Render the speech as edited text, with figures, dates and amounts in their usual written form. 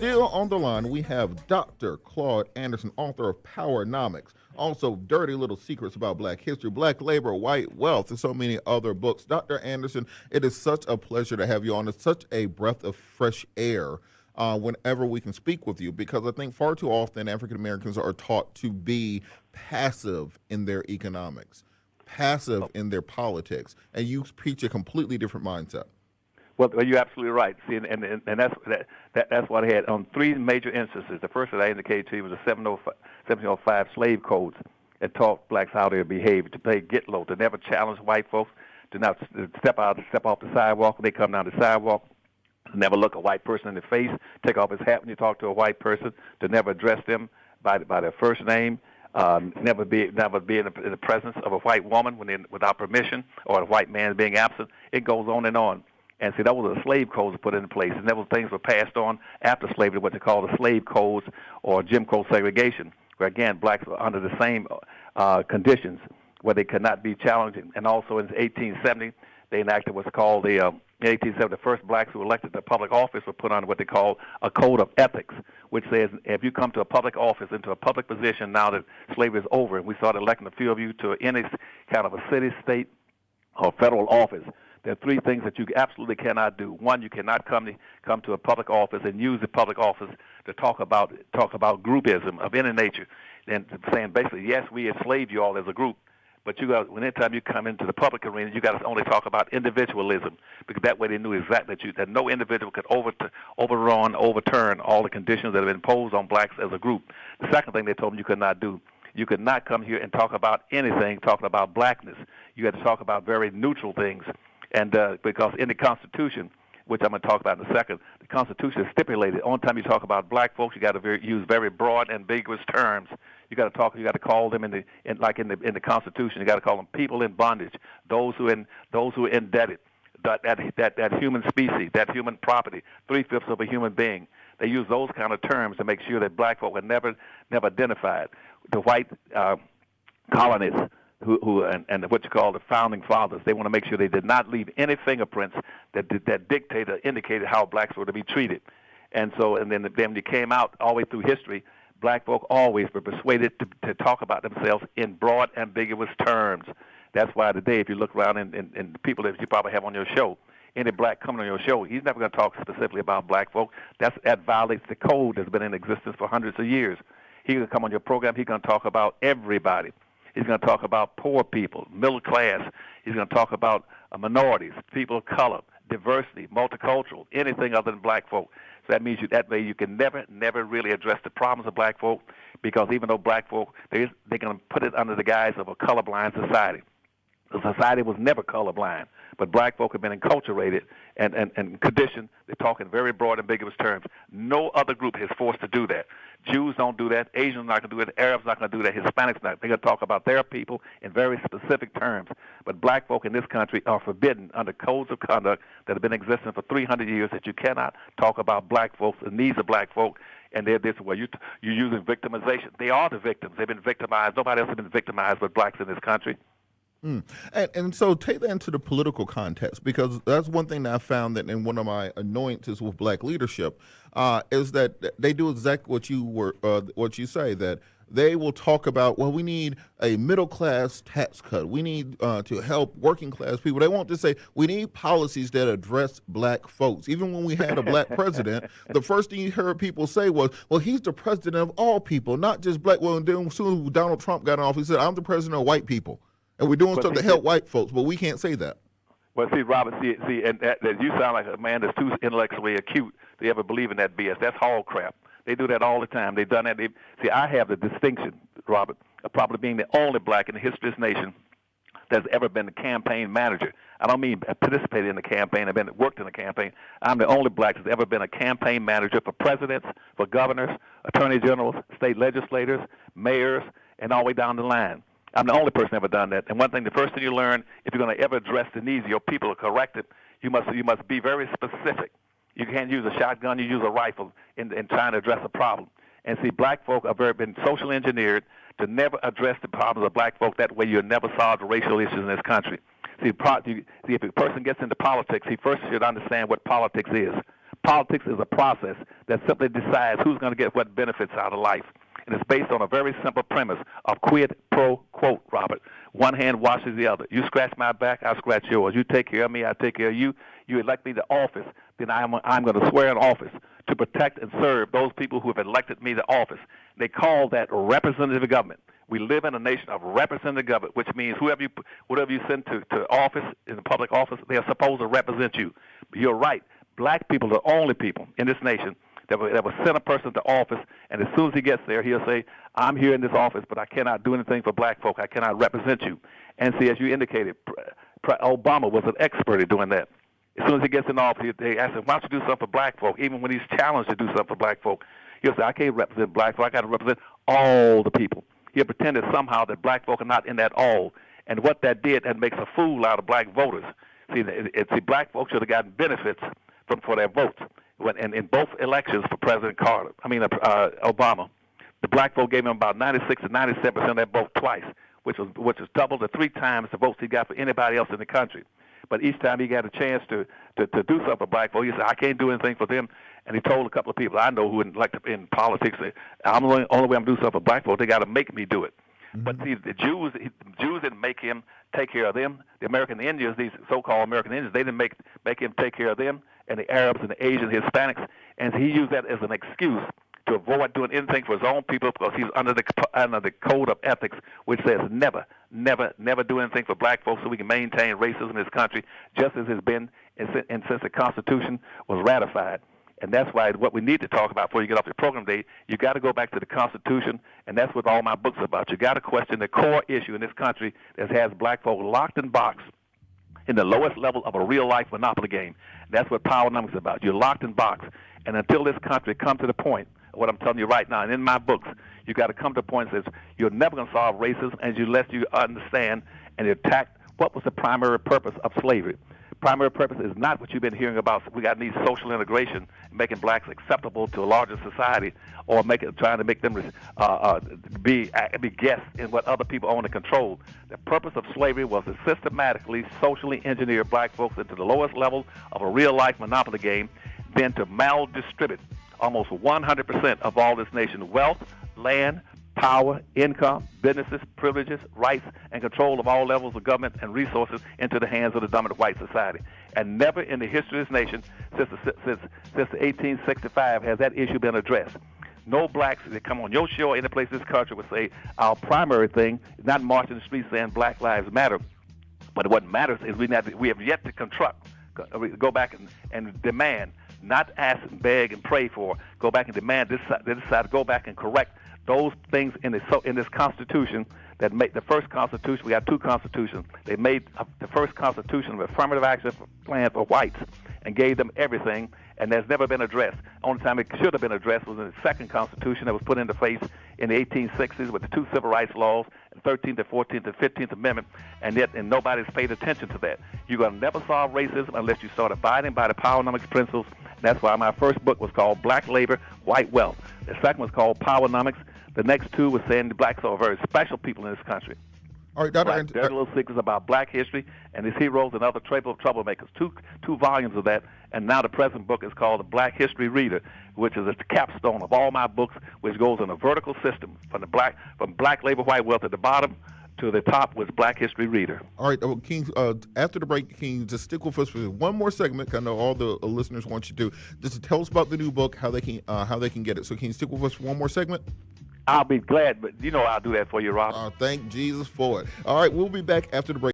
still on the line, we have Dr. Claude Anderson, author of PowerNomics, also Dirty Little Secrets About Black History, Black Labor, White Wealth, and so many other books. Dr. Anderson, it is such a pleasure to have you on. It's such a breath of fresh air whenever we can speak with you, because I think far too often African Americans are taught to be passive in their economics, passive in their politics, and you preach a completely different mindset. Well, you're absolutely right. See, and that's what I had on three major instances. The first that I indicated to you was the 1705 slave codes that taught blacks how to behave, to play get low, to never challenge white folks, to not step off the sidewalk when they come down the sidewalk, to never look a white person in the face, take off his hat when you talk to a white person, to never address them by their first name, never be in the presence of a white woman without permission, or a white man being absent. It goes on and on. And see, that was the slave codes put in place, and those things were passed on after slavery, what they call the slave codes or Jim Crow segregation, where again blacks were under the same conditions where they could not be challenged. And also in 1870, they enacted what's called in 1870, the first blacks who were elected to public office were put on what they call a code of ethics, which says if you come to a public office, into a public position now that slavery is over, and we started electing a few of you to any kind of a city, state, or federal office, there are three things that you absolutely cannot do. One, you cannot come to a public office and use the public office to talk about groupism of any nature, and saying basically, yes, we enslaved you all as a group, but anytime you come into the public arena, you got to only talk about individualism, because that way they knew exactly that no individual could overturn all the conditions that have been imposed on blacks as a group. The second thing they told them you could not do. You could not come here and talk about anything talking about blackness. You had to talk about very neutral things. And because in the Constitution, which I'm going to talk about in a second, the Constitution is stipulated. Only time you talk about black folks, you got to use very broad, ambiguous terms. You got to call them in the Constitution. You got to call them people in bondage, those who are indebted, that human species, that human property, 3/5 of a human being. They use those kind of terms to make sure that black folk were never identified. The white colonists, who and what you call the founding fathers, they want to make sure they did not leave any fingerprints that dictated or indicated how blacks were to be treated. And then when you came out all the way through history, black folk always were persuaded to talk about themselves in broad, ambiguous terms. That's why today, if you look around and the people that you probably have on your show, any black coming on your show, he's never going to talk specifically about black folk. That violates the code that's been in existence for hundreds of years. He's going to come on your program, he's going to talk about everybody. He's going to talk about poor people, middle class. He's going to talk about minorities, people of color, diversity, multicultural, anything other than black folk. So that means that way you can never really address the problems of black folk, because even though black folk, they're going to put it under the guise of a colorblind society. The society was never colorblind, but black folk have been enculturated and conditioned to talk in very broad, ambiguous terms. No other group is forced to do that. Jews don't do that. Asians are not going to do it. Arabs are not going to do that. Hispanics not. They're going to talk about their people in very specific terms. But black folk in this country are forbidden under codes of conduct that have been existing for 300 years, that you cannot talk about black folks, the needs of black folk, and they're this way. You're using victimization. They are the victims. They've been victimized. Nobody else has been victimized but blacks in this country. And so take that into the political context, because that's one thing that I found that in one of my annoyances with black leadership is that they do exactly what you say, that they will talk about, well, we need a middle class tax cut. We need to help working class people. They won't just say we need policies that address black folks. Even when we had a black president, the first thing you heard people say was, well, he's the president of all people, not just black. Well, and then soon Donald Trump got in office, he said, I'm the president of white people. And we're doing stuff to help white folks, but we can't say that. Well, see, Robert, and that you sound like a man that's too intellectually acute to ever believe in that BS. That's hall crap. They do that all the time. They've done that. See, I have the distinction, Robert, of probably being the only black in the history of this nation that's ever been a campaign manager. I don't mean participated in the campaign. I've worked in the campaign. I'm the only black that's ever been a campaign manager for presidents, for governors, attorney generals, state legislators, mayors, and all the way down the line. I'm the only person ever done that. And one thing, the first thing you learn, if you're going to ever address the needs of your people or correct it, you must be very specific. You can't use a shotgun. You use a rifle in trying to address a problem. And see, black folk have been socially engineered to never address the problems of black folk. That way you'll never solve the racial issues in this country. See, if a person gets into politics, he first should understand what politics is. Politics is a process that simply decides who's going to get what benefits out of life. And it's based on a very simple premise of quid pro quo, Robert. One hand washes the other. You scratch my back, I scratch yours. You take care of me, I take care of you. You elect me to office, then I'm going to swear in office to protect and serve those people who have elected me to office. They call that representative government. We live in a nation of representative government, which means whatever you send to office, in the public office, they are supposed to represent you. But you're right. Black people are the only people in this nation that will send a person to office, and as soon as he gets there, he'll say, I'm here in this office, but I cannot do anything for black folk. I cannot represent you. And see, as you indicated, Obama was an expert at doing that. As soon as he gets in office, they ask him, why don't you do something for black folk? Even when he's challenged to do something for black folk, he'll say, I can't represent black folk. I got to represent all the people. He'll pretend that somehow that black folk are not in that all. And what that did, that makes a fool out of black voters. See, black folks should have gotten benefits for their votes. In both elections for President Obama, the black vote gave him about 96 to 97% of their vote twice, which was double to 3 times the votes he got for anybody else in the country. But each time he got a chance to do something for black folk, he said, I can't do anything for them. And he told a couple of people I know who in politics, I'm the only way I'm going to do something for black folk, they got to make me do it. Mm-hmm. But see, the Jews didn't make him take care of them. The American Indians, these so-called American Indians, they didn't make him take care of them, and the Arabs and the Asians, Hispanics. And he used that as an excuse to avoid doing anything for his own people because he's under the code of ethics, which says never do anything for black folks so we can maintain racism in this country, just as it's been since the Constitution was ratified. And that's why what we need to talk about before you get off your program day, you got to go back to the Constitution, and that's what all my books are about. You got to question the core issue in this country that has black folk locked in box in the lowest level of a real-life monopoly game. That's what PowerNomics is about. You're locked in box. And until this country comes to the point, what I'm telling you right now, and in my books, you got to come to a point that says you're never going to solve racism unless you understand and attack what was the primary purpose of slavery. Primary purpose is not what you've been hearing about. We got to need social integration, making blacks acceptable to a larger society, or trying to make them be guests in what other people own and control. The purpose of slavery was to systematically, socially engineer black folks into the lowest level of a real-life monopoly game, then to maldistribute almost 100% of all this nation's wealth, land, power, income, businesses, privileges, rights, and control of all levels of government and resources into the hands of the dominant white society. And never in the history of this nation since 1865 has that issue been addressed. No blacks that come on your show or any place in this country would say our primary thing is not marching the streets saying Black Lives Matter, but what matters is we have yet to go back and demand, not ask and beg and pray for, go back and demand this side, go back and correct those things in this Constitution that made the first Constitution. We got 2 constitutions. They made the first Constitution of affirmative action plan for whites and gave them everything, and that's never been addressed. Only time it should have been addressed was in the second Constitution that was put into place in the 1860s with the 2 civil rights laws, the 13th, the 14th, and 15th Amendment, and nobody's paid attention to that. You're going to never solve racism unless you start abiding by the PowerNomics principles. That's why my first book was called Black Labor, White Wealth. The second was called PowerNomics. The next 2 was saying the blacks are very special people in this country. All right, Dr. Right. Dirty Little Secrets about black history and his heroes and other troublemakers. Two volumes of that, and now the present book is called The Black History Reader, which is a capstone of all my books, which goes in a vertical system from black labor, white wealth at the bottom to the top was Black History Reader. All right, King, after the break, can you just stick with us for one more segment? 'Cause I know all the listeners want you to just to tell us about the new book, how they can get it. So can you stick with us for one more segment? I'll be glad, but I'll do that for you, Rob. Thank Jesus for it. All right, we'll be back after the break.